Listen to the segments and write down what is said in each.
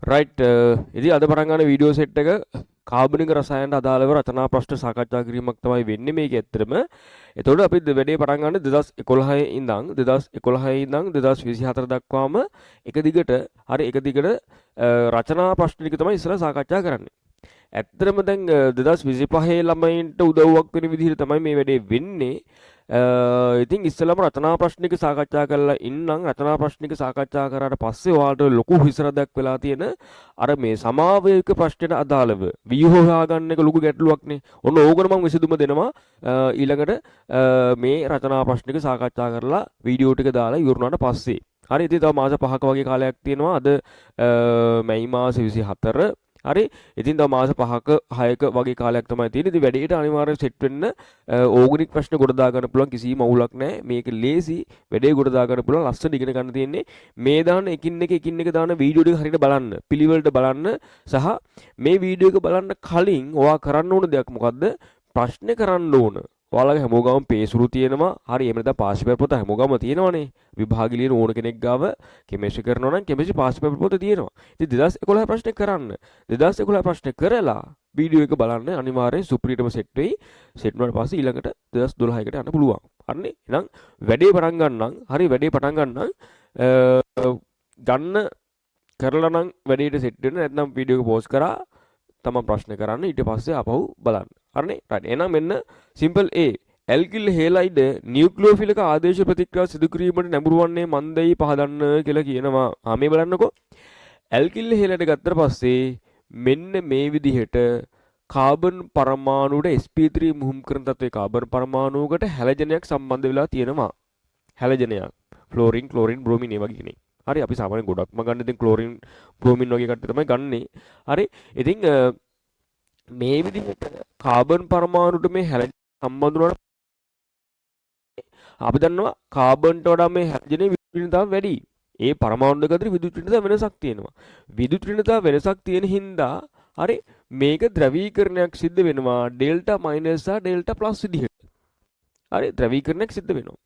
Right ඉතින් අද පටන් ගන්න වීඩියෝ සෙට් එක කාබනික රසායනට අදාළව රචනා ප්‍රශ්න සාකච්ඡා කිරීමක් තමයි වෙන්නේ මේක ඇත්තටම. එතකොට අපි වැඩේ පටන් ගන්න 2011 ඉඳන් 2011 ඉඳන් 2024 දක්වාම එක දිගට රචනා ප්‍රශ්න ටික තමයි ඉස්සරහ සාකච්ඡා කරන්නේ. ඇත්තටම දැන් 2025 ළමයින්ට උදව්වක් වෙන විදිහට තමයි මේ වැඩේ වෙන්නේ. ඉතින් ඉස්සෙල්ලාම රචනා ප්‍රශ්නික සාකච්ඡා කරලා ඉන්නම් රචනා ප්‍රශ්නික සාකච්ඡා කරාට පස්සේ ඔයාලට ලොකු හිසරදක් වෙලා තියෙන අර මේ සමාවයක ප්‍රශ්නෙට අදාළව ව්‍යුහ හොයාගන්න එක ලොකු ගැටලුවක්නේ. ඔන්න ඕකන මම විසඳුම දෙනවා ඊළඟට මේ රචනා ප්‍රශ්නික සාකච්ඡා කරලා වීඩියෝ ටික දාලා ඉවරුනාට පස්සේ. හරි ඉතින් තව මාස 5ක වගේ කාලයක් තියෙනවා. අද මැයි මාස 24 හරි ඉතින් තව මාස 5ක 6ක වගේ කාලයක් තමයි තියෙන්නේ. ඉතින් වැඩේට අනිවාර්යයෙන් සෙට් වෙන්න ඕගනික් ප්‍රශ්න ගොඩ දා ගන්න පුළුවන් කිසිම අවුලක් නැහැ. මේක ලේසි වැඩේ ගොඩ දා ගන්න පුළුවන් ලස්සන ඉගෙන ගන්න තියෙන්නේ. මේ දාන එකින් එක දාන වීඩියෝ ටික හරියට බලන්න. පිළිවෙලට බලන්න සහ මේ වීඩියෝ එක බලන්න කලින් ඔයා කරන්න ඕන දෙයක් මොකද්ද? ප්‍රශ්න කරන්න ඕන. ඔයාලගේ හැමෝගම පේසුරු තියෙනවා. හරි එහෙම නැත්නම් පාස් පේපර් පොත හැමෝගම තියෙනවනේ. විභාගය ලියන ඕන කෙනෙක් ගාව කෙමිස්ට්‍රි කරනවා නම් කෙමිස්ට්‍රි පාස් පේපර් පොත තියෙනවා. ඉතින් 2011 ප්‍රශ්නේ කරන්න. 2011 ප්‍රශ්නේ කරලා වීඩියෝ එක බලන්න අනිවාර්යෙන් සුප්‍රීටම සෙට් වෙයි. සෙට් වුණාට පස්සේ ඊළඟට 2012කට යන්න පුළුවන්. හරිනේ. එහෙනම් වැඩේ පටන් ගන්නම්. හරි වැඩේ පටන් ගන්නම්. ගන්න කරලා නම් වැඩේට සෙට් වෙන්න නැත්නම් වීඩියෝ එක පෝස් කරා තමන් ප්‍රශ්න කරන්න ඊට පස්සේ ආපහු බලන්න. හරිනේ? රයිට්. එහෙනම් මෙන්න සිම්පල් A ඇල්කිල් හේලයිඩ් නියුක්ලියෝෆිලික ආදේශ ප්‍රතික්‍රියා සිදු කිරීමට නැඹුරු වන්නේ මන්දයි පහදන්න කියලා කියනවා. මේ බලන්නකෝ. ඇල්කිල් හේලයිඩ් ගත්තට පස්සේ මෙන්න මේ විදිහට කාබන් පරමාණුවට sp3 මුහුම් කරන තත්ත්වයේ කාබන් පරමාණුවකට හැලජනයක් සම්බන්ධ වෙලා තියෙනවා. හැලජනයක්. ෆ්ලෝරින්, ක්ලෝරින්, බ්‍රෝමින් වගේ කෙනෙක්. හරි අපි සාමාන්‍යයෙන් ගොඩක්ම ගන්න ඉතින් ක්ලෝරින්, බ්‍රෝමින් වගේ කට්ටිය තමයි ගන්නෙ. හරි. ඉතින් මේ විදිහට කාබන් පරමාණුට මේ හැලජන සම්බන්ධ වුණාට අපි දන්නවා කාබන්ට වඩා මේ හැලජනේ විදුලිනතාව වැඩි. ඒ පරමාණු දෙක අතර විදුලිනතාව වෙනසක් තියෙනවා. විදුලිනතාව වෙනසක් තියෙන හින්දා හරි මේක ද්‍රවීකරණයක් සිද්ධ වෙනවා ඩෙල්ටා මයිනස් සහ ඩෙල්ටා ප්ලස් විදිහට. හරි ද්‍රවීකරණයක් සිද්ධ වෙනවා.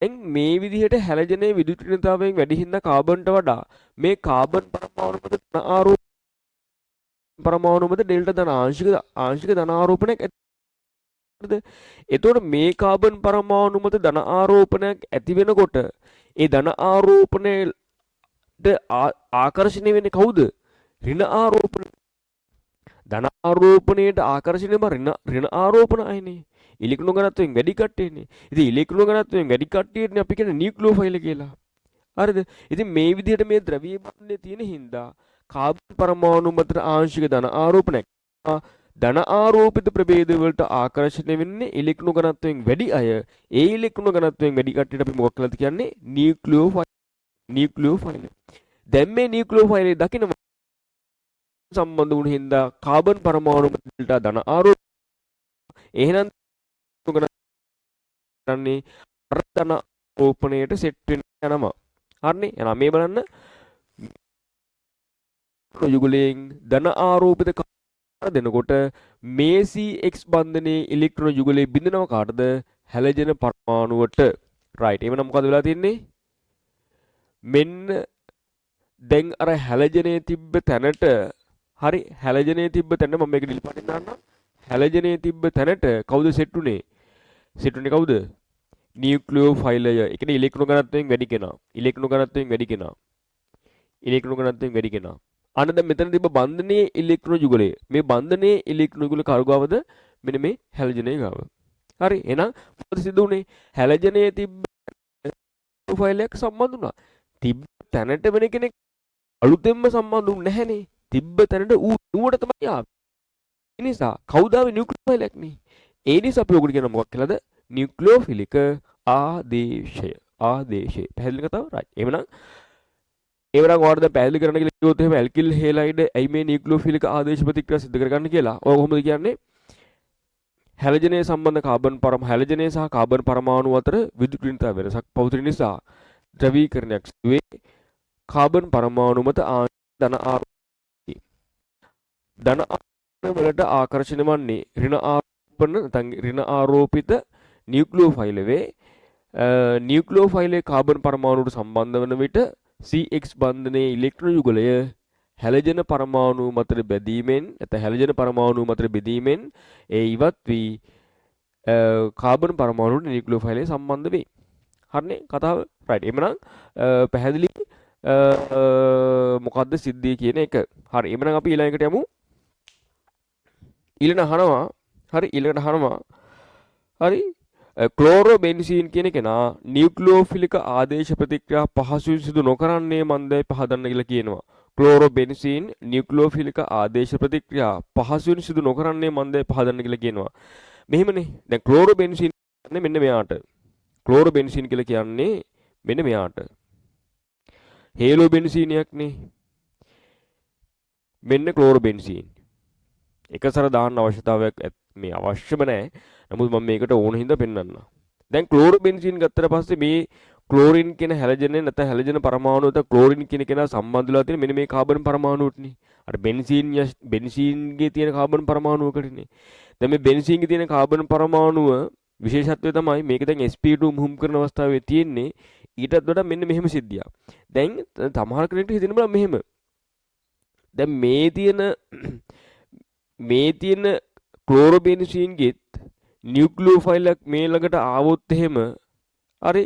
දැන් මේ විදිහට හැලජනේ විදුලිනතාවයෙන් වැඩි හින්දා කාබන්ට වඩා මේ කාබන් පරමාණු මත ධන ආරෝප පරමාණු මත ඩෙල්ටා ධන ආංශික ධන ආරෝපණයක් ඇතිද? එතකොට මේ කාබන් පරමාණු මත ධන ආරෝපණයක් ඇති වෙනකොට ඒ ධන ආරෝපණයට ආකර්ෂණය වෙන්නේ කවුද? ඍණ ආරෝපණ. ධන ආරෝපණයට ආකර්ෂණය ඍණ ආරෝපණ අයනේ. ඉලෙක්ට්‍රෝන ඝනත්වයෙන් වැඩි කට්ටියනේ. ඉතින් ඉලෙක්ට්‍රෝන ඝනත්වයෙන් වැඩි කට්ටියනේ අපි කියන්නේ නියුක්ලියෝෆයිල් කියලා. හරිද? ඉතින් මේ විදිහට මේ ද්‍රවීය බන්ධය තියෙන හින්දා කාබන් පරමාණු මත ආංශික ධන ආරෝපණයක් ධන ආරෝපිත ප්‍රභේද වලට ආකර්ෂණය වෙන්නේ ඉලෙක්ට්‍රෝන ඝනත්වයෙන් වැඩි අය. ඒ ඉලෙක්ට්‍රෝන ඝනත්වයෙන් වැඩි කට්ටියට අපි මොකක් කියලාද කියන්නේ? නියුක්ලියෝෆයිල්. දැන් මේ නියුක්ලියෝෆයිල් දකින්න සම්බන්ධ වුණ හින්දා කාබන් පරමාණු වලට ධන ආරෝප එහෙනම් කරන්නේ ධන ආරෝපණයට සෙට් වෙන්න යනවා. හරිනේ? එහෙනම් මේ බලන්න යුගලයෙන් ධන ආරෝපිත දෙනකොට මේ CX බන්ධනයේ ඉලෙක්ට්‍රෝන යුගලයේ බිඳිනව කාටද? හැලජන පරමාණුවට. රයිට්. එහෙනම් මොකද වෙලා තියෙන්නේ? මෙන්න දැන් අර හැලජනේ තිබ්බ තැනට හරි හැලජනේ තිබ්බ තැනට මම මේක ඩිලීට් පටින් දාන්නම්. හැලජනේ තිබ්බ තැනට කවුද සෙට් උනේ? සෙට් උනේ කවුද? නියුක්ලියෝෆයිලය. ඒ කියන්නේ ඉලෙක්ට්‍රෝන ඝනත්වයෙන් වැඩි කෙනා. ඉලෙක්ට්‍රෝන ඝනත්වයෙන් වැඩි කෙනා. ඉලෙක්ට්‍රෝන ඝනත්වයෙන් වැඩි කෙනා. අන්න දැන් මෙතන තිබ්බ බන්ධනයේ ඉලෙක්ට්‍රෝන යුගලය. මේ බන්ධනයේ ඉලෙක්ට්‍රෝන යුගල කරුගාවද? මෙන්න මේ හැලජනේ ගාව. හරි. එහෙනම් මොකද සිදු වුනේ? හැලජනේ තිබ්බ ෆයිල් එකක් සම්බන්ධ වුණා. තිබ්බ තැනට වෙන කෙනෙක් අලුතෙන්ම සම්බන්ධ වුනේ නැහනේ. තිබ්බ තැනට ඌ නුවට තමයි ආවේ. ඒ නිසා කවුද ආවේ? නියුක්ලියෝෆයිල් එකක් නේ. ඒ නිසා අපි ඔකට කියන මොකක් කියලාද? නියුක්ලියෝෆිලික ආදේශය. ආදේශය. පැහැදිලි කතාව? රයිට්. එහෙනම් ඔයාලට දැන් පැහැදිලි කරන්න කියලා කිව්වොත් එහෙම ඇල්කිල් හේලයිඩ් ඇයි මේ නියුක්ලියෝෆිලික ආදේශ ප්‍රතික්‍රියා සිදු කරගන්න කියලා. ඔය කොහොමද කියන්නේ? හැලජනයේ සම්බන්ධ හැලජනයේ සහ කාබන් පරමාණු අතර විදුලිනතාව වෙනසක් පවතින නිසා ද්‍රවීකරණයක් සිදුවේ. කාබන් පරමාණු මත ධන ආරෝපණය. ධන ආරෝපණ වලට ආකර්ෂණය වන්නේ ඍණ ආරෝපිත නියුක්ලියෝෆයිල් වේ. නියුක්ලියෝෆයිලේ කාබන් පරමාණුවට සම්බන්ධ වන විට CX බන්ධනයේ ඉලෙක්ට්‍රෝන යුගලය හැලජන පරමාණු මතර බැදීමෙන් නැත්නම් හැලජන පරමාණු මතර බෙදීමෙන් ඒ ඉවත් වී කාබන් පරමාණුට නියුක්ලියෝෆයිලය සම්බන්ධ වේ. හරිනේ කතාව. රයිට්. එhmenan පැහැදිලි මොකද්ද සිද්ධිය කියන එක. හරි. එhmenan අපි ඊළඟට යමු. ඊළඟ අහනවා. හරි ඊළඟට අහනවා. හරි ක්ලෝරෝබෙන්සීන් කියන කෙනා නියුක්ලියෝෆිලික ආදේශ ප්‍රතික්‍රියා පහසුවෙන් සිදු නොකරන්නේ මන්දයි පහදන්න කියලා කියනවා. ක්ලෝරෝබෙන්සීන් නියුක්ලියෝෆිලික ආදේශ ප්‍රතික්‍රියා පහසුවෙන් සිදු නොකරන්නේ මන්දයි පහදන්න කියලා කියනවා. මෙහෙමනේ. දැන් ක්ලෝරෝබෙන්සීන් කියන්නේ මෙන්න මෙයාට. ක්ලෝරෝබෙන්සීන් කියලා කියන්නේ මෙන්න මෙයාට. හේලෝබෙන්සීනියක් නේ. මෙන්න ක්ලෝරෝබෙන්සීන්. එකසර දාන්න අවශ්‍යතාවයක් මේ අවශ්‍යම නැහැ. නමුත් මම මේකට ඕන හින්දා පෙන්වන්නම්. දැන් ක්ලෝරෝබෙන්සීන් ගත්තට පස්සේ මේ ක්ලෝරින් කියන හැලජනේ නැත්නම් හැලජන පරමාණුවට ක්ලෝරින් කියන කෙනා සම්බන්ධ වෙලා තියෙන මෙන්න මේ කාබන් පරමාණුවටනේ. අර බෙන්සීන්ගේ තියෙන කාබන් පරමාණුවකටනේ. දැන් මේ බෙන්සීන්ගේ තියෙන කාබන් පරමාණුව විශේෂත්වය තමයි මේක දැන් sp2 මුහුම් කරන අවස්ථාවේ තියෙන්නේ ඊටත් වඩා මෙන්න මෙහෙම සිද්ධියක්. දැන් සමහර කෙනෙක්ට හිතෙන්න බෑ මෙහෙම. දැන් මේ තියෙන ක්ලෝරෝබෙන්සීන්ගෙත් නියුක්ලියෝෆයිලයක් මේ ළඟට ආවොත් එහෙම හරි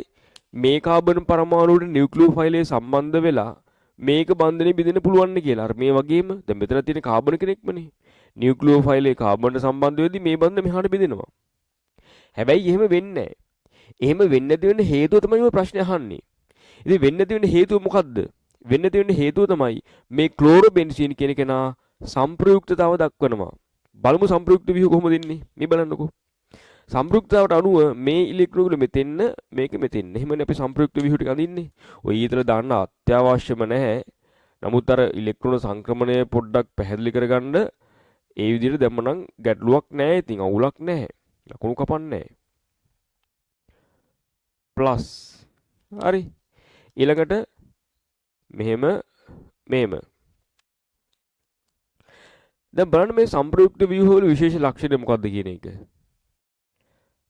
මේ කාබන් පරමාණුවට නියුක්ලියෝෆයිලය සම්බන්ධ වෙලා මේක බන්ධනේ බිඳින්න පුළුවන් කියලා. අර මේ වගේම දැන් මෙතන තියෙන කාබන් කෙනෙක්මනේ. නියුක්ලියෝෆයිලේ කාබන්ට සම්බන්ධ වෙද්දී මේ බන්ධ මෙහාට බෙදෙනවා. හැබැයි එහෙම වෙන්නේ නැහැ. එහෙම වෙන්නේ නැති වෙන්න හේතුව තමයි මේ ප්‍රශ්නේ අහන්නේ. ඉතින් වෙන්නේ නැති වෙන්න හේතුව මොකද්ද? වෙන්නේ නැති වෙන්න හේතුව තමයි මේ ක්ලෝරෝබෙන්සීන් කියන කෙනා සම්ප්‍රයුක්තතාව දක්වනවා. බලමු සම්ප්‍රයුක්ත ව්‍යුහ කොහොමද එන්නේ? මේ බලන්නකෝ. සම්ප්‍රයුක්තතාවට අනුව මේ ඉලෙක්ට්‍රෝන වල මෙතෙන්න මේක මෙතෙන්න. එහෙමනේ අපි සම්ප්‍රයුක්ත ව්‍යුහ ටික අඳින්නේ. ඔය ඊතල දාන්න අත්‍යවශ්‍යම නැහැ. නමුත් අර ඉලෙක්ට්‍රෝන සංක්‍රමණය පොඩ්ඩක් පැහැදිලි කරගන්න ඒ විදිහට දැම්මනම් ගැටලුවක් නැහැ. ඉතින් අවුලක් නැහැ. ලකුණු කපන්නේ නැහැ. ප්ලස් හරි ඊළඟට මෙහෙම දැන් බලන්න මේ සම්ප්‍රයුක්ත ව්‍යුහ වල විශේෂ ලක්ෂණය මොකක්ද කියන එක.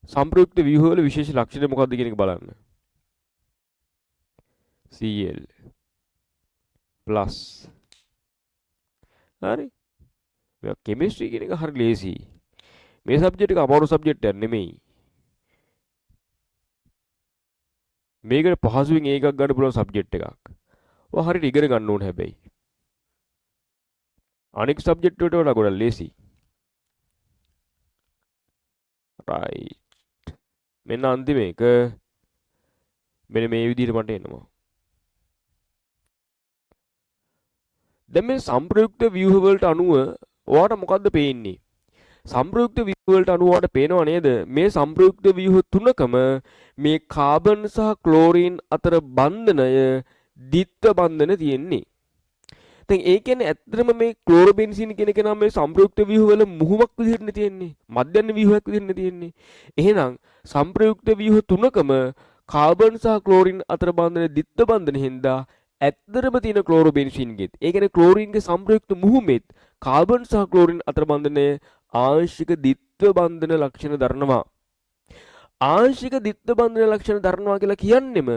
සම්ප්‍රයුක්ත ව්‍යුහ වල විශේෂ ලක්ෂණය මොකක්ද කියන එක බලන්න. Cl plus හරි මේ කෙමිස්ට්‍රි කියන එක හරි ලේසි. මේ සබ්ජෙක්ට් එක අමාරු සබ්ජෙක්ට් එකක් නෙමෙයි. මේකට පහසුවෙන් ඒකක් ගන්න පුළුවන් සබ්ජෙක්ට් එකක්. ඔය හරියට ඉගෙන ගන්න ඕනේ හැබැයි. අනික් සබ්ජෙක්ට් වලට වඩා ගොඩක් ලේසි. right. මෙන්න අන්තිම එක මෙන්න මේ විදිහට මට එනවා. දැන් මේ සම්ප්‍රයුක්ත ව්‍යුහ වලට අනුව ඔයාට මොකද්ද පේන්නේ? සම්ප්‍රයුක්ත ව්‍යුහ වලට අනුව ඔයාට පේනව නේද? මේ සම්ප්‍රයුක්ත ව්‍යුහ තුනකම මේ කාබන් සහ ක්ලෝරින් අතර බන්ධනය ද්විත්ව බන්ධන තියෙන්නේ. දැන් ඒ කියන්නේ ඇත්තටම මේ ක්ලෝරෝබෙන්සීන් කියන එක නම් මේ සම්ප්‍රයුක්ත ව්‍යුහ වල මුහුමක් විදිහට තියෙන්නේ. මධ්‍යන්න ව්‍යුහයක් විදිහට තියෙන්නේ. එහෙනම් සම්ප්‍රයුක්ත ව්‍යුහ තුනකම කාබන් සහ ක්ලෝරින් අතර බන්ධන ද්විත්ව බන්ධන හින්දා ඇත්තටම තියෙන ක්ලෝරෝබෙන්සීන්ගෙත් ඒ කියන්නේ ක්ලෝරින්ගේ සම්ප්‍රයුක්ත මුහුමෙත් කාබන් සහ ක්ලෝරින් අතර බන්ධනය ආංශික ද්විත්ව බන්ධන ලක්ෂණ දරනවා. ආංශික ද්විත්ව බන්ධන ලක්ෂණ දරනවා කියලා කියන්නෙම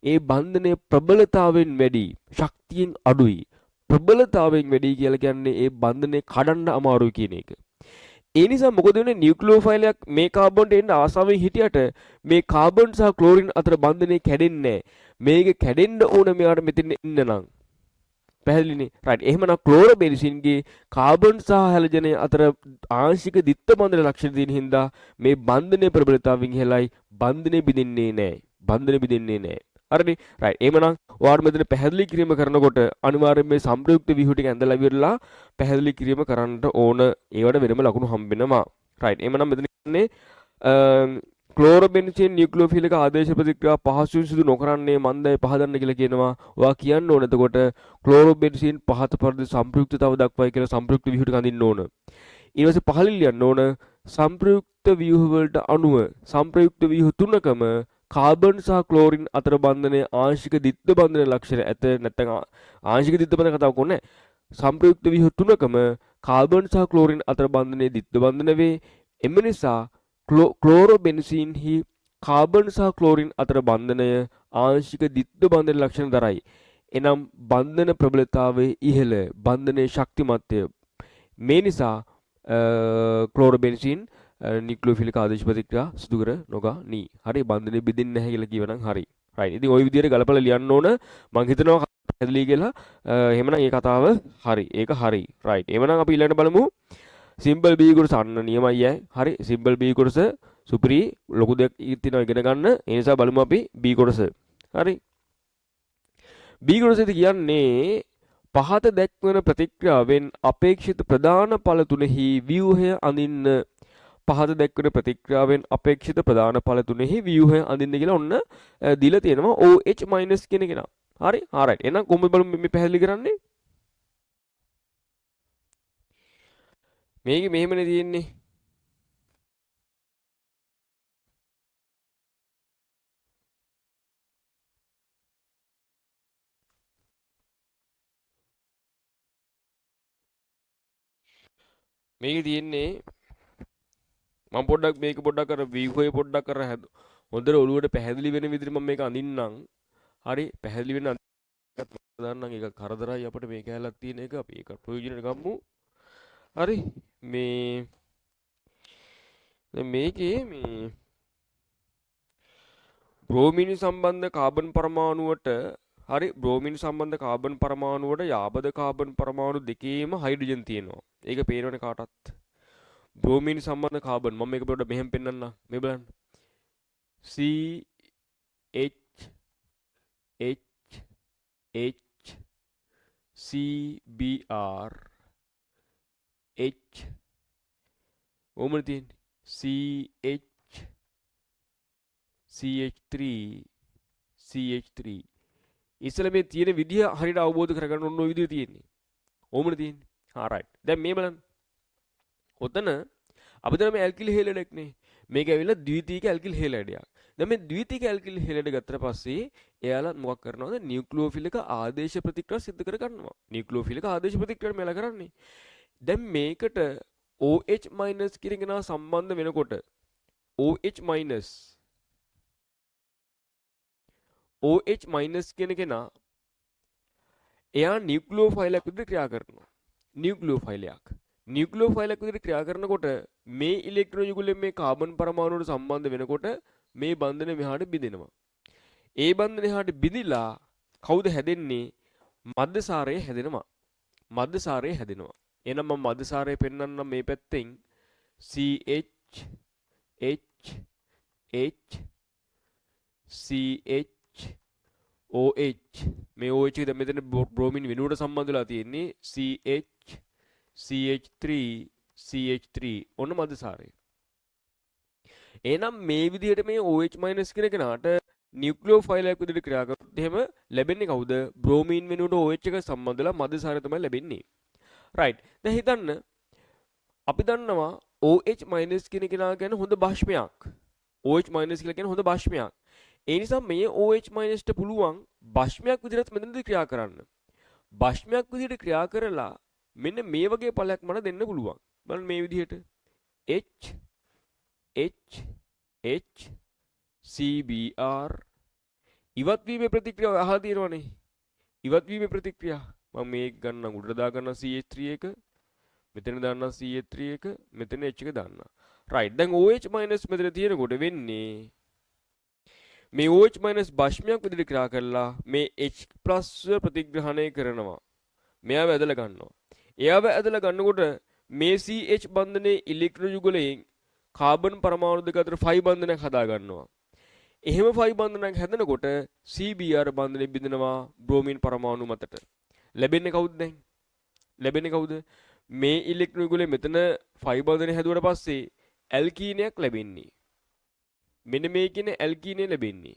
ඒ බන්ධනයේ ප්‍රබලතාවෙන් වැඩි, ශක්තියෙන් අඩුයි. ප්‍රබලතාවෙන් වැඩි කියලා කියන්නේ ඒ බන්ධනේ කඩන්න අමාරුයි කියන එක. ඒ නිසා මොකද වෙන්නේ නියුක්ලියෝෆයිලයක් මේ කාබන්ට එන්න ආසාවෙන් හිටියට මේ කාබන් සහ ක්ලෝරින් අතර බන්ධනේ කැඩෙන්නේ නැහැ. මේක කැඩෙන්න ඕන මෙයාට මෙතන ඉන්න නම්. පැහැදිලිනේ. රයිට්. එහෙමනම් ක්ලෝරෝබෙන්සීන්ගේ කාබන් සහ හැලජනය අතර ආංශික ද්විත්ව බන්ධන ලක්ෂණ තියෙන හින්දා මේ බන්ධනයේ ප්‍රබලතාවයෙන් ඉහළයි. බන්ධනේ බිඳින්නේ නැහැ. බන්ධනේ බිඳින්නේ නැහැ. හරිනේ. රයිට්. එහෙමනම් ඔයාලා මෙතන පැහැදිලි කිරීම කරනකොට අනිවාර්යයෙන් මේ සම්ප්‍රයුක්ත ව්‍යුහ ටික ඇඳලා ඉවරලා පැහැදිලි කිරීම කරන්න ඕන. ඒවට වෙනම ලකුණු හම්බෙනවා. රයිට්. එහෙමනම් මෙතන කියන්නේ ක්ලෝරෝබෙන්සීන් නියුක්ලියෝෆිලික ආදේශ ප්‍රතික්‍රියා පහසුවෙන් සිදු නොකරන්නේ මන්දයි පහදන්න කියලා කියනවා. ඔයා කියන්න ඕන එතකොට ක්ලෝරෝබෙන්සීන් පහත පරිදි සම්ප්‍රයුක්තතාව දක්වයි කියලා සම්ප්‍රයුක්ත ව්‍යුහ ටික අඳින්න ඕන. ඊට පස්සේ පහලින් ලියන්න ඕන සම්ප්‍රයුක්ත ව්‍යුහ වලට අනුව සම්ප්‍රයුක්ත ව්‍යුහ තුනකම කාබන් සහ ක්ලෝරින් අතර බන්ධනයේ ආංශික ද්විත්ව බන්ධන ලක්ෂණ ඇත. නැත්නම් ආංශික ද්විත්ව බන්ධන කතාවක් ඕනේ. සම්ප්‍රයුක්ත ව්‍යුහ තුනකම කාබන් සහ ක්ලෝරින් අතර බන්ධනයේ ද්විත්ව බන්ධන වේ. එම නිසා ක්ලෝරෝබෙන්සීන්හි කාබන් සහ ක්ලෝරින් අතර බන්ධනය ආංශික ද්විත්ව බන්ධන ලක්ෂණ දරයි. එනම් බන්ධන ප්‍රබලතාවය ඉහළ, බන්ධනයේ ශක්තිමත්ය. මේ නිසා ක්ලෝරෝබෙන්සීන් නියුක්ලියෝෆිලික ආදේශ ප්‍රතික්‍රියා සිදු කර නොගනී. හරි බන්ධනේ බෙදෙන්නේ නැහැ කියලා කියවනම් හරි. රයිට්. ඉතින් ওই විදිහට ගලපලා ලියන්න ඕන. මම හිතනවා පැහැදිලි කියලා. එහෙමනම් මේ කතාව හරි. ඒක හරි. රයිට්. එහෙමනම් අපි ඊළඟට බලමු. සිම්පල් B කොටස අන්න නියමයි ඈ. හරි. සිම්පල් B කොටස සුපිරි ලොකු දෙයක් තියෙනවා ඉගෙන ගන්න. ඒ නිසා බලමු අපි B කොටස. හරි. B කොටසේදී කියන්නේ පහත දැක්වන ප්‍රතික්‍රියාවෙන් අපේක්ෂිත ප්‍රධාන ඵල තුනෙහි ව්‍යුහය අඳින්න. පහත දැක්වන ප්‍රතික්‍රියාවෙන් අපේක්ෂිත ප්‍රධාන ඵල තුනෙහි ව්‍යුහය අඳින්න කියලා ඔන්න දීලා තියෙනවා OH- කියන කෙනා. හරි. alright. එහෙනම් කොහොමද බලමු මේ පැහැදිලි කරන්නේ? මේක මෙහෙමනේ තියෙන්නේ. මේක තියෙන්නේ මම පොඩ්ඩක් මේක පොඩ්ඩක් අර වීව්වේ පොඩ්ඩක් අර හොඳට ඔළුවට පැහැදිලි වෙන විදිහට මම මේක අඳින්නම්. හරි පැහැදිලි වෙන අඳින්නත් දාන්නම්. ඒක කරදරයි අපිට මේ කැලලක් තියෙන එක. අපි ඒක ප්‍රයෝජනෙට ගමු. හරි මේ දැන් මේකේ මේ බ්‍රෝමීන් සම්බන්ධ කාබන් පරමාණුවට හරි බ්‍රෝමීන් සම්බන්ධ කාබන් පරමාණුවට යාබද කාබන් පරමාණු දෙකේම හයිඩ්‍රජන් තියෙනවා. ඒක පේනවනේ කාටත්. බ්‍රෝමීන් සම්බන්ධ කාබන් මම මේක පොඩ්ඩක් මෙහෙම පෙන්නන්න. මේ බලන්න. CH H H CBr H ඕමනේ තියෙන්නේ. CH CH3 CH3 ඉස්සෙල්ලා මේ තියෙන විදිය හරියට අවබෝධ කරගන්න ඕන ඔය විදිය තියෙන්නේ. ඕමනේ තියෙන්නේ. හා රයිට්. දැන් මේ බලන්න. ඔතන අපිට මේ ඇල්කිල් හේලඩයක් නේ. මේක ඇවිල්ලා ද්විතීයික ඇල්කිල් හේලඩයක්. දැන් මේ ද්විතීයික ඇල්කිල් හේලඩ ගත්තට පස්සේ එයාලා මොකක් කරනවද? නියුක්ලියෝෆිලික ආදේශ ප්‍රතික්‍රියා සිදු කර ගන්නවා. නියුක්ලියෝෆිලික ආදේශ ප්‍රතික්‍රියා මෙලා කරන්නේ. දැන් මේකට OH- කියන කෙනා සම්බන්ධ වෙනකොට OH- කියන කෙනා එයා නියුක්ලියෝෆයිලයක් විදිහට ක්‍රියා කරනවා. නියුක්ලියෝෆයිලයක් විදිහට ක්‍රියා කරනකොට මේ ඉලෙක්ට්‍රෝන යුගලයෙන් මේ කාබන් පරමාණුවට සම්බන්ධ වෙනකොට මේ බන්ධනය මෙහාට බිඳෙනවා. ඒ බන්ධනය එහාට බිඳිලා කවුද හැදෙන්නේ? මධ්‍යසාරය හැදෙනවා. මධ්‍යසාරය හැදෙනවා. එහෙනම් මම මධ්‍යසාරය පෙන්වන්නම් මේ පැත්තෙන් CH H H CH OH මේ OH එක මෙතන බ්‍රෝමින් වෙනුවට සම්බන්ධ වෙලා තියෙන්නේ CH CH3 CH3 ඔන්න මධ්‍යසාරය. එහෙනම් මේ විදිහට මේ OH- කියන කෙනාට නියුක්ලියෝෆයිලයක් විදිහට ක්‍රියා කරොත් එහෙම ලැබෙන්නේ කවුද? බ්‍රෝමීන් වෙනුවට OH එක සම්බන්ධ වෙලා මධ්‍යසාරය තමයි ලැබෙන්නේ. රයිට්. දැන් හිතන්න අපි දන්නවා OH- කියන කෙනා කියන්නේ හොඳ භාෂ්මයක්. OH- කියලා කියන්නේ හොඳ භාෂ්මයක්. ඒ නිසා මේ OH- ට පුළුවන් භාෂ්මයක් විදිහට මෙතනදී ක්‍රියා කරන්න. භාෂ්මයක් විදිහට ක්‍රියා කරලා මෙන්න මේ වගේ ඵලයක් මට දෙන්න පුළුවන්. බලන්න මේ විදිහට H H H CBr ඉවත් වීමේ ප්‍රතික්‍රියාව අහලා තියෙනවනේ. ඉවත් වීමේ ප්‍රතික්‍රියාව මම මේක ගන්නම් උඩට දා ගන්න CH3 එක මෙතන දාන්න CH3 එක මෙතන H එක දාන්න. රයිට්. දැන් OH- මෙතන තියෙනකොට වෙන්නේ මේ OH- භාෂ්මයක් විදිහට ක්‍රියා කරලා මේ H+ ප්‍රතිග්‍රහණය කරනවා. මෙයාව ඇදලා ගන්නවා. එයාව ඇදලා ගන්නකොට මේ CH බන්ධනයේ ඉලෙක්ට්‍රෝන යුගලයෙන් කාබන් පරමාණු දෙක අතර ෆයි බන්ධනයක් හදා ගන්නවා. එහෙම ෆයි බන්ධනයක් හැදෙනකොට CBr බන්ධනය බිඳිනවා බ්‍රෝමීන් පරමාණු මතට. ලැබෙන්නේ කවුද දැන්? ලැබෙන්නේ කවුද? මේ ඉලෙක්ට්‍රෝන යුගලේ මෙතන ෆයි බන්ධනය හැදුවට පස්සේ ඇල්කීනයක් ලැබෙන්නේ. මෙන්න මේ කියන ඇල්කීනය ලැබෙන්නේ.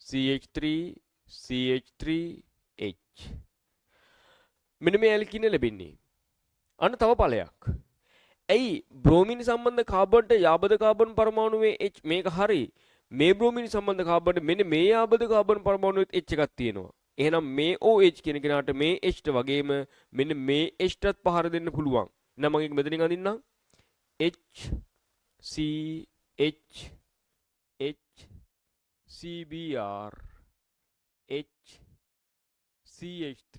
CH3 CH3H මෙන්න මේ ඇල්කීනය ලැබෙන්නේ. අන්න තව ඵලයක්. ඇයි බ්‍රෝමීන් සම්බන්ධ කාබන්ට යාබද කාබන් පරමාණුවේ H මේක හරි. මේ බ්‍රෝමීන් සම්බන්ධ කාබන්ට මෙන්න මේ යාබද කාබන් පරමාණුවෙත් H එකක් තියෙනවා. එහෙනම් මේ OH කියන කෙනාට මේ H ට වගේම මෙන්න මේ H ටත් පහර දෙන්න පුළුවන්. එහෙනම් මම ඒක මෙතනින් අඳින්නම්. H C H H CBr H CH3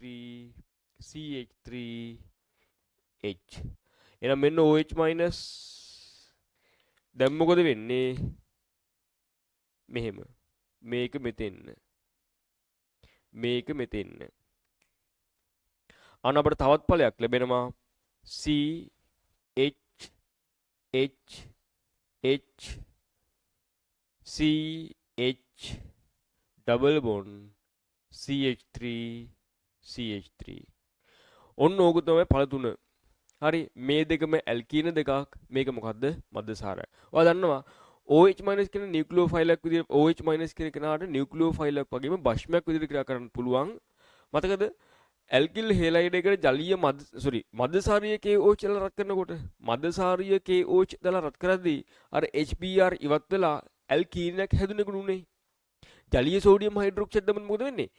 CH3 H. එහෙනම් මෙන්න OH minus දැන් මොකද වෙන්නේ? මෙහෙම. මේක මෙතෙන්න. මේක මෙතෙන්න. අන්න අපිට තවත් ඵලයක් ලැබෙනවා. C H H H C H double bond CH3 CH3. ඔන්න ඕක තමයි ඵල තුන. හරි මේ දෙකම ඇල්කීන දෙකක්. මේක මොකද්ද? මද්දසාරය. ඔයා දන්නවා OH minus කියන නියුක්ලියෝෆයිල් එකක් විදිහට OH minus කියන කෙනාට නියුක්ලියෝෆයිල් එකක් වගේම භෂ්මයක් විදිහට ක්‍රියා කරන්න පුළුවන්. මතකද? ඇල්කිල් හෙලයිඩ් එකට ජලීය මද්දසාරීය KOH දාලා රත් කරනකොට මද්දසාරීය KOH දාලා රත් කරද්දී අර HBr ඉවත් වෙලා ඇල්කීනයක් හැදුණෙකුනේ. ජලීය සෝඩියම් හයිඩ්‍රොක්සයිඩ් දැම්මම මොකද වෙන්නේ?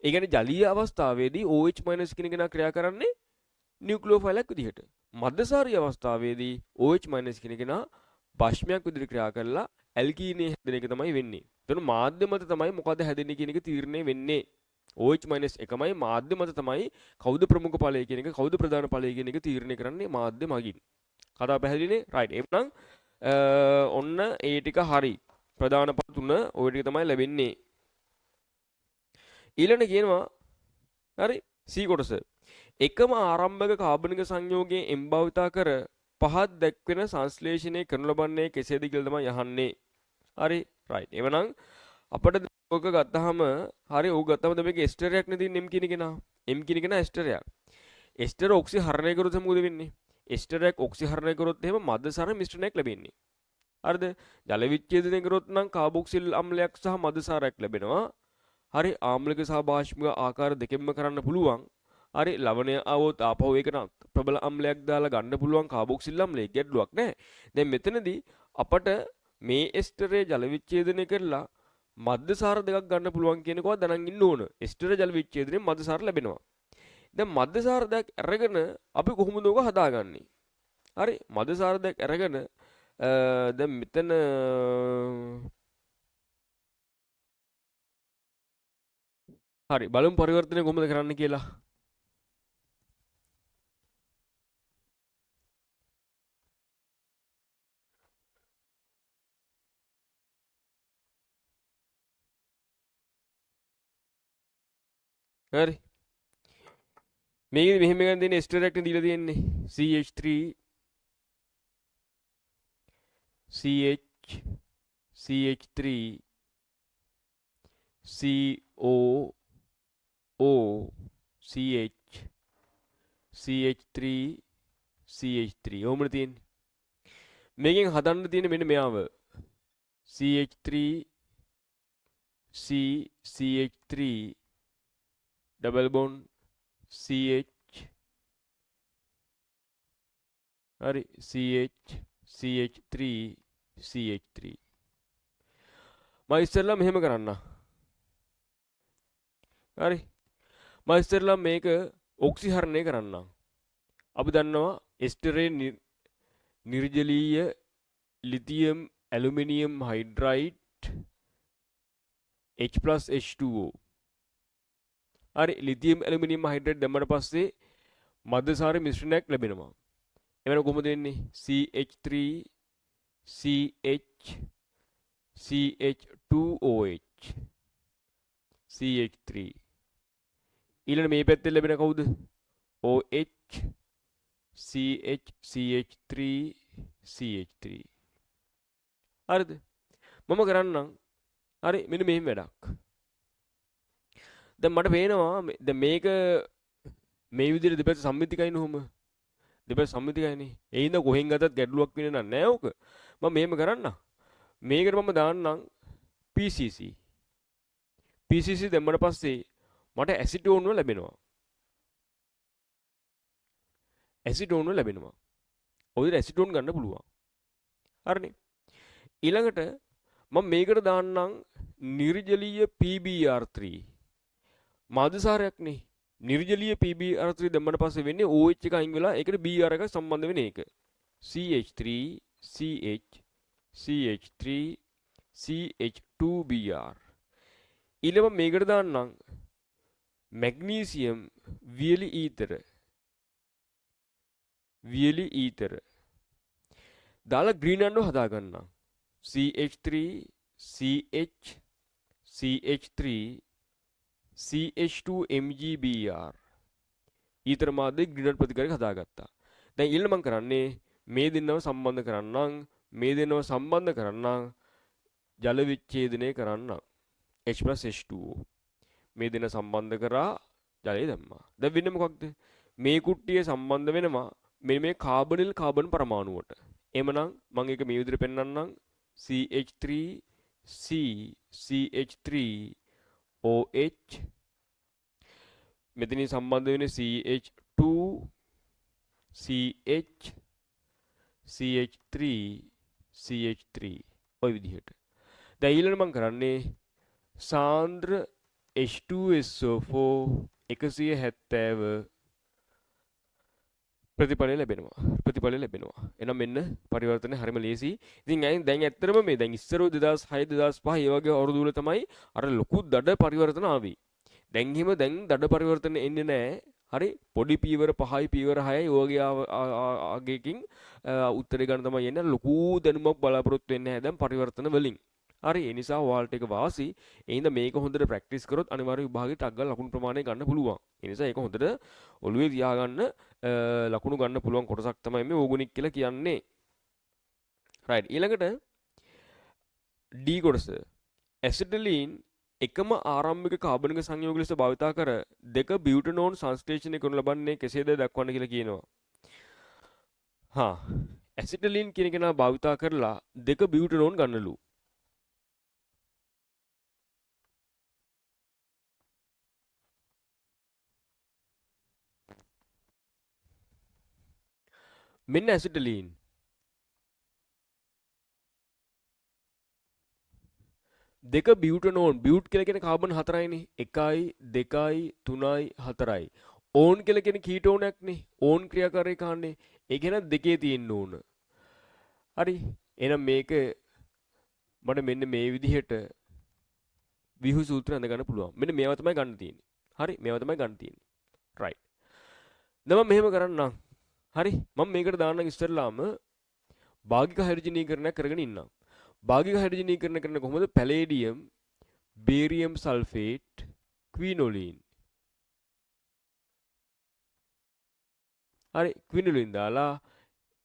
ඒ කියන්නේ ජලීය අවස්ථාවේදී OH minus කියන කෙනා ක්‍රියා කරන්නේ නියුක්ලියෝෆයිල් එකක් විදිහට. මද්දසාරීය අවස්ථාවේදී OH minus කියන කෙනා භෂ්මයක් විදිහට ක්‍රියා කරලා ඇල්කීනේ හැදෙන එක තමයි වෙන්නේ. එතන මාධ්‍ය මත තමයි මොකද හැදෙන්නේ කියන එක තීරණය වෙන්නේ. OH minus එකමයි මාධ්‍ය මත තමයි කවුද ප්‍රමුඛ ඵලය කියන එක කවුද ප්‍රධාන ඵලය කියන එක තීරණය කරන්නේ මාධ්‍ය මගින්. කතාව පැහැදිලිනේ? රයිට්. එහෙනම් ඔන්න ඒ ටික හරි. ප්‍රධාන ඵල තුන ওই ටික තමයි ලැබෙන්නේ. ඊළඟට කියනවා හරි C කොටස. එකම ආරම්භක කාබනික සංයෝගයේ එම්භාවිතා කර පහත් දැක්වෙන සංශ්ලේෂණය කරනු ලබන්නේ කෙසේද කියලා තමයි අහන්නේ. හරි රයිට්. එවනම් අපිට ඕක ගත්තාම හරි ඕක ගත්තාම මේක එස්ටරයක් නේ තියෙන්නේ M කියන කෙනා. M කියන කෙනා එස්ටරයක්. එස්ටර ඔක්සි හරණය කරොත් මොකද වෙන්නේ? එස්ටරයක් ඔක්සි හරණය කරොත් එහෙම මද්දසාර මිශ්‍රණයක් ලැබෙන්නේ. හරිද? ජල විච්ඡේදනය කරොත් නම් කාබොක්සිල් අම්ලයක් සහ මද්දසාරයක් ලැබෙනවා. හරි ආම්ලික සහ බාෂ්මික ආකාර දෙකෙන්ම කරන්න පුළුවන්. හරි ලවණය આવොත් ආපහු ඒක ප්‍රබල අම්ලයක් දාලා ගන්න පුළුවන් කාබොක්සිල් අම්ලයේ ගැටලුවක් නැහැ. දැන් මෙතනදී අපට මේ එස්ටරේ ජල විච්ඡේදනය කරලා මද්දසාර දෙකක් ගන්න පුළුවන් කියනකවත් දැනන් ඉන්න ඕන. එස්ටර ජල විච්ඡේදනයේ මද්දසාර ලැබෙනවා. දැන් මද්දසාර දෙකක් අරගෙන අපි කොහොමද ඕක හදාගන්නේ? හරි මද්දසාර දෙකක් අරගෙන දැන් මෙතන හරි බලමු පරිවර්තනය කොහොමද කරන්න කියලා. හරි මේකෙදි මෙහෙම ගන්න තියෙන එස්ටර් එකක් දීලා තියෙන්නේ CH3 CH CH3 COO CH CH3 CH3 ඕමනේ තියෙන්නේ. මේකෙන් හදන්න තියෙන්නේ මෙන්න මෙයාව CH3 CH3 double bond CH හරි CH CH3 මම ඉස්සෙල්ලා මෙහෙම කරන්න. හරි මම ඉස්සෙල්ලා මේක ඔක්සිහරණය කරන්න. අපි දන්නවා එස්ටරේ නිර්ජලීය ලිතියම් ඇලුමිනියම් හයිඩ්‍රයිඩ් H+H2O. හරි ලිතියම් ඇලුමිනියම් හයිඩ්‍රයිඩ් දැම්මට පස්සේ මද්දසාර මිශ්‍රණයක් ලැබෙනවා. එවන කොහොමද වෙන්නේ? CH3 CH CH2OH CH3 ඊළඟ මේ පැත්තේ ලැබෙන කවුද? OH CH CH3 CH3 හරිද? මම කරන්නම්. හරි මෙන්න මෙහෙම වැඩක්. දැන් මට පේනවා දැන් මේක මේ විදිහට දෙපැත්ත සම්මිතිකයිනේ කොහොම? දෙපැත්ත සම්මිතිකයිනේ. ඒ හින්දා කොහෙන් ගතත් ගැටලුවක් වෙන්නේ නැහැ ඕක. මම මෙහෙම කරන්න. මේකට මම දාන්නම් PCC. PCC දැම්මට පස්සේ මට ඇසිටෝන් වල ලැබෙනවා. ඇසිටෝන් වල ලැබෙනවා. ඔය ඇසිටෝන් ගන්න පුළුවන්. හරිනේ. ඊළඟට මම මේකට දාන්නම් නිර්ජලීය PBr3. මාධ්‍යසාරයක්නේ. නිර්ජලීය PBr3 දැම්මට පස්සේ වෙන්නේ OH එක අයින් වෙලා ඒකට Br එක සම්බන්ධ වෙන එක. CH3 CH CH3 CH2Br. ඊළඟ මේකට දාන්නම් මැග්නීසියම් වියලි ඊතර දාලා ග්‍රීන් අණ්ඩුව හදා ගන්නම්. CH3 CH CH3 CH2 MgBr ඊතර මාධ්‍යයේ ග්‍රීන් ප්‍රතිකාරයක් හදාගත්තා. දැන් ඊළඟ මම කරන්නේ මේ දෙන්නව සම්බන්ධ කරන්නම් ජල විච්ඡේදනය කරන්නම් H+H2O මේ දෙන්න සම්බන්ධ කරා ජලය දැම්මා. දැන් වෙන්නේ මොකක්ද? මේ කුට්ටිය සම්බන්ධ වෙනවා මේ කාබනිල් කාබන් පරමාණුවට. එhmenan මම ඒක මේ විදිහට පෙන්නන්නම් CH3C CH3OH මෙතනින් සම්බන්ධ වෙන්නේ CH2 CH CH3 CH3 ඔය විදිහට. දැන් ඊළඟ මම කරන්නේ සාන්ද්‍ර H2SO4 170 ප්‍රතිඵලය ලැබෙනවා. එහෙනම් මෙන්න පරිවර්තනය හරිම ලේසි. ඉතින් දැන් ඇත්තටම මේ දැන් ඉස්සර 2006 2005 ඒ වගේ අවුරුදු වල තමයි අර ලොකු දඩ පරිවර්තන ආවේ. දැන් දඩ පරිවර්තන එන්නේ නැහැ. හරි පොඩි පීවර 5යි පීවර 6යි ඔයගේ ආගයකින් උත්තරේ ගන්න තමයි යන්නේ. ලොකු දැනුමක් බලාපොරොත්තු වෙන්නේ නැහැ දැන් පරිවර්තන වලින්. හරි ඒ නිසා ඔයාලට ඒක වාසි. ඒ හින්දා මේක හොඳට ප්‍රැක්ටිස් කරොත් අනිවාර්ය විභාගෙට ටක් ගාලා ලකුණු ප්‍රමාණය ගන්න පුළුවන්. ඒ නිසා ඒක හොඳට ඔළුවේ තියාගන්න ලකුණු ගන්න පුළුවන් කොටසක් තමයි මේ ඕගොනික් කියලා කියන්නේ. රයිට් ඊළඟට D කොටස. ඇසිටලීන් එකම ආරම්භක කාබනික සංයෝග ලෙස භාවිතා කර දෙක බියුටනෝන් සංශ්ලේෂණය කරනු ලබන්නේ කෙසේද දක්වන්න කියලා කියනවා. ඇසිටලීන් කියන කෙනා භාවිතා කරලා දෙක බියුටනෝන් ගන්නලු. මෙන්න ඇසිටලීන් දෙක බියුටනෝන් බියුට් කියලා කියන කාබන් 4යිනේ 1යි 2යි 3යි 4යි ඕන් කියලා කියන කීටෝනක්නේ ඕන් ක්‍රියාකාරී කාණ්ඩේ ඒ කියන දෙකේ තියෙන්න ඕන. හරි එහෙනම් මේක මට මෙන්න මේ විදිහට විහු සූත්‍රය අඳ ගන්න පුළුවන්. මෙන්න මේවා තමයි ගන්න තියෙන්නේ. හරි මේවා තමයි ගන්න තියෙන්නේ. රයිට්. දැන් මම මෙහෙම කරන්නම්. හරි මම මේකට දාන්නම් ඉස්සෙල්ලාම භාගික හයිඩ්‍රජනීකරණයක් කරගෙන ඉන්නම්. භාගික හයිඩ්‍රජනීකරණය කරන කොහොමද? පැලේඩියම්, බේරියම් සල්ෆේට්, ක්විනෝලින්. හරි ක්විනෝලින් දාලා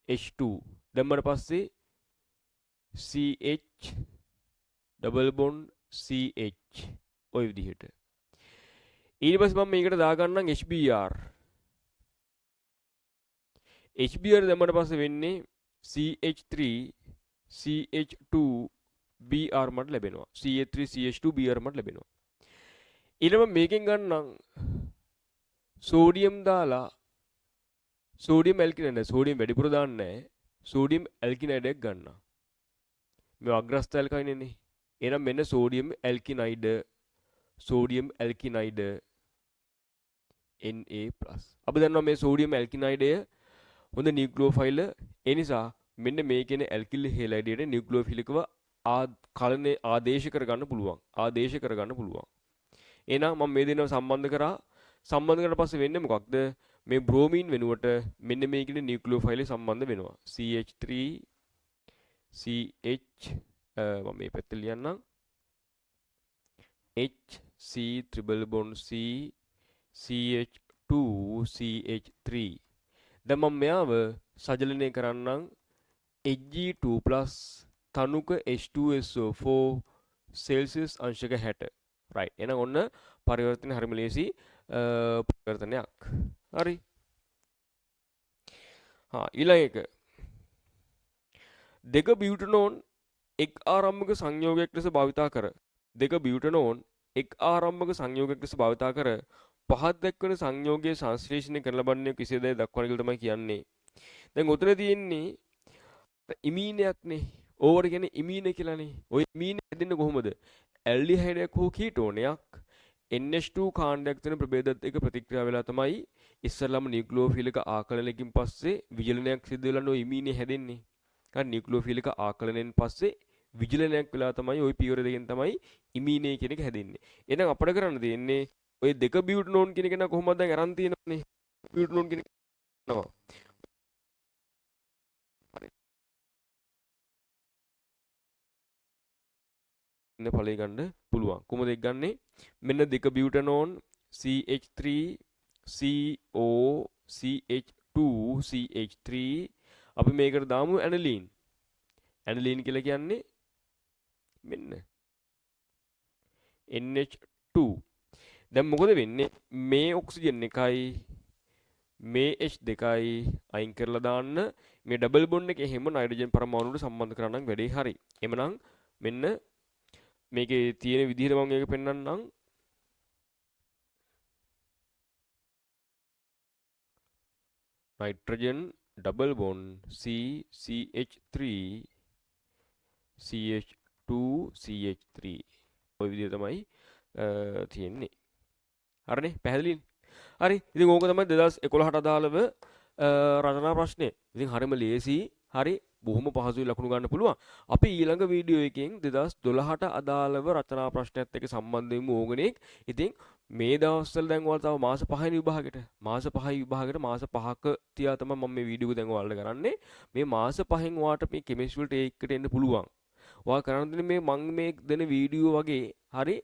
H2 දැම්මට පස්සේ CH ඩබල් බොන්ඩ් CH ඔය විදිහට. ඊට පස්සේ මම මේකට දාගන්නම් HBr. HBr දැම්මට පස්සේ වෙන්නේ CH3 CH2 Br මට ලැබෙනවා. CH3 CH2 Br මට ලැබෙනවා. ඊළඟ මේකෙන් ගන්නම් සෝඩියම් දාලා සෝඩියම් ඇල්කිනයිඩ් සෝඩියම් වැඩිපුර දාන්නේ නැහැ. සෝඩියම් ඇල්කිනයිඩ් එකක් ගන්නවා. මේ අග්‍රස්ත ඇල්කයිනේ. එහෙනම් මෙන්න සෝඩියම් ඇල්කිනයිඩ් Na+. අපි දන්නවා මේ සෝඩියම් ඇල්කිනයිඩය හොඳ නියුක්ලියෝෆයිල්. ඒ නිසා මෙන්න මේ කියන ඇල්කිල් හේලයිඩයට නියුක්ලියෝෆිලිකව ආදේශ කරගන්න පුළුවන්. එහෙනම් මම මේ දෙන්නව සම්බන්ධ කරලා පස්සේ වෙන්නේ මොකක්ද? මේ බ්‍රෝමීන් වෙනුවට මෙන්න මේ කියන නියුක්ලියෝෆයිල් සම්බන්ධ වෙනවා. CH3 CH මම මේ පැත්තට ලියන්නම්. H C triple bond C CH2 CH3. දැන් මම මෙයාව සජලනය කරන්නම් Hg2+ තනුක H2SO4 සෙල්සියස් අංශක 60. රයිට්. එහෙනම් ඔන්න පරිවර්තනය හරිම ලේසි පරිවර්තනයක්. හරි. ඊළඟ එක. දෙක බියුටනෝන් එක් ආරම්භක සංයෝගයක් ලෙස භාවිතා කර පහත් දක්වන සංයෝගයේ සංශ්ලේෂණය කරන ලබන්නේ කෙසේදයි දක්වන කියලා තමයි කියන්නේ. දැන් උතන තියෙන්නේ ඉමීනයක්නේ. ඕවට කියන්නේ ඉමීන කියලානේ. ওই ඉමීන හැදෙන්නේ කොහොමද? ඇල්ඩිහයිඩයක් හෝ කීටෝනයක් NH2 කාණ්ඩයක් තියෙන ප්‍රභේදත් එක ප්‍රතික්‍රියා වෙලා තමයි ඉස්සරළම නියුක්ලියෝෆිලික ආකලනයකින් පස්සේ විචලනයක් සිදු වෙලා නෝ ඉමීනේ හැදෙන්නේ. හරි නියුක්ලියෝෆිලික ආකලනයෙන් පස්සේ විජිලනයක් වෙලා තමයි ওই පියවර දෙකෙන් තමයි ඉමීනේ කියන එක හැදෙන්නේ. එහෙනම් අපිට කරන්න තියෙන්නේ ඔය දෙක බියුටනෝන් කියන එක න කොහොමද දැන් අරන් තියෙනවනේ. බියුටනෝන් කියන එක නෝ. ඉන්න ඵලය ගන්න පුළුවන්. කොහොමද ඒක ගන්නෙ? මෙන්න දෙක බියුටනෝන් CH3 CO CH2 CH3 අපි මේකට දාමු ඇනලීන්. ඇනලීන් කියලා කියන්නේ මෙන්න NH2. දැන් මොකද වෙන්නේ? මේ ඔක්සිජන් එකයි මේ H2යි අයින් කරලා දාන්න මේ ඩබල් බොන්ඩ් එකේ හැම නයිට්‍රජන් පරමාණුවට සම්බන්ධ කරා නම් වැඩේ හරි. එමනම් මෙන්න මේකේ තියෙන විදිහට මම මේක පෙන්වන්නම්. nitrogen double bond CH3 CH2 CH3 ඔය විදිහට තමයි තියෙන්නේ. හරිනේ පැහැදිලිනේ. හරි ඉතින් ඕක තමයි 2011ට අදාළව රචනා ප්‍රශ්නේ. ඉතින් හරිම ලේසි. හරි බොහොම පහසුයි ලකුණු ගන්න පුළුවන්. අපි ඊළඟ වීඩියෝ එකෙන් 2012ට අදාළව රචනා ප්‍රශ්නයත් එක්ක සම්බන්ධ වෙමු ඕගනෙක්. ඉතින් මේ දවස්වල දැන් ඔයාලා තව මාස 5 විභාගෙට මාස 5 විභාගෙට මාස 5ක තියා තමයි මම මේ වීඩියෝ එක දැන් ඔයාලට කරන්නේ. මේ මාස 5න් ඔයාලට මේ කෙමිස්ට්‍රි වලට ඒකට එන්න පුළුවන්. ඔයා කරන්න දෙන්නේ මේ මම මේ දෙන වීඩියෝ වගේ හරි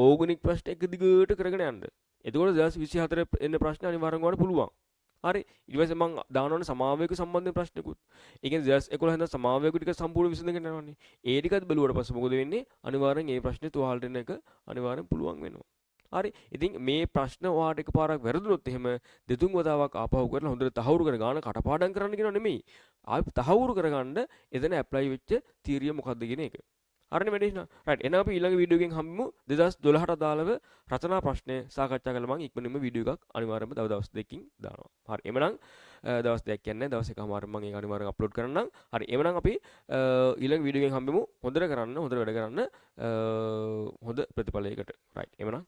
ඕගනික් ප්‍රශ්න එක දිගට කරගෙන යන්න. එතකොට 2024 එන්න ප්‍රශ්න අනිවාර්යෙන් ඔයාලට පුළුවන්. හරි ඊට පස්සේ මම දානවනේ සමාවයක සම්බන්ධ ප්‍රශ්නකුත්. ඒ කියන්නේ 2011 ඉඳන් සමාවයක ටික සම්පූර්ණ විසඳගෙන යනවානේ. ඒ ටිකත් බැලුවට පස්සේ මොකද වෙන්නේ? අනිවාර්යෙන් මේ ප්‍රශ්නේ ඔයාලට එන එක අනිවාර්යෙන් පුළුවන් වෙනවා. හරි ඉතින් මේ ප්‍රශ්න ඔයාලට එකපාරක් වැරදුනොත් එහෙම දෙතුන් වතාවක් ආපහු කරලා හොඳට තහවුරු කර ගන්න කටපාඩම් කරන්න කියනවා නෙමෙයි. ආයෙ තහවුරු කරගන්න එතන ඇප්ලයි වෙච්ච තීරිය මොකක්ද කියන එක. හරිනේ වැඩේෂන. රයිට් එහෙනම් අපි ඊළඟ වීඩියෝ එකෙන් හම්බෙමු 2012ට අදාළව රචනා ප්‍රශ්න සාකච්ඡා කරලා මම ඉක්මනින්ම වීඩියෝ එකක් අනිවාර්යයෙන්ම තව දවස් දෙකකින් දානවා. හරි එහෙනම් දවස් දෙකක් කියන්නේ දවස් එකමාරක් මම ඒක අනිවාර්යෙන් අප්ලෝඩ් කරන්නම්. හරි එහෙනම් අපි ඊළඟ වීඩියෝ එකෙන් හම්බෙමු. හොඳට කරන්න හොඳට වැඩ කරන්න හොඳ ප්‍රතිඵලයකට. රයිට් එහෙනම්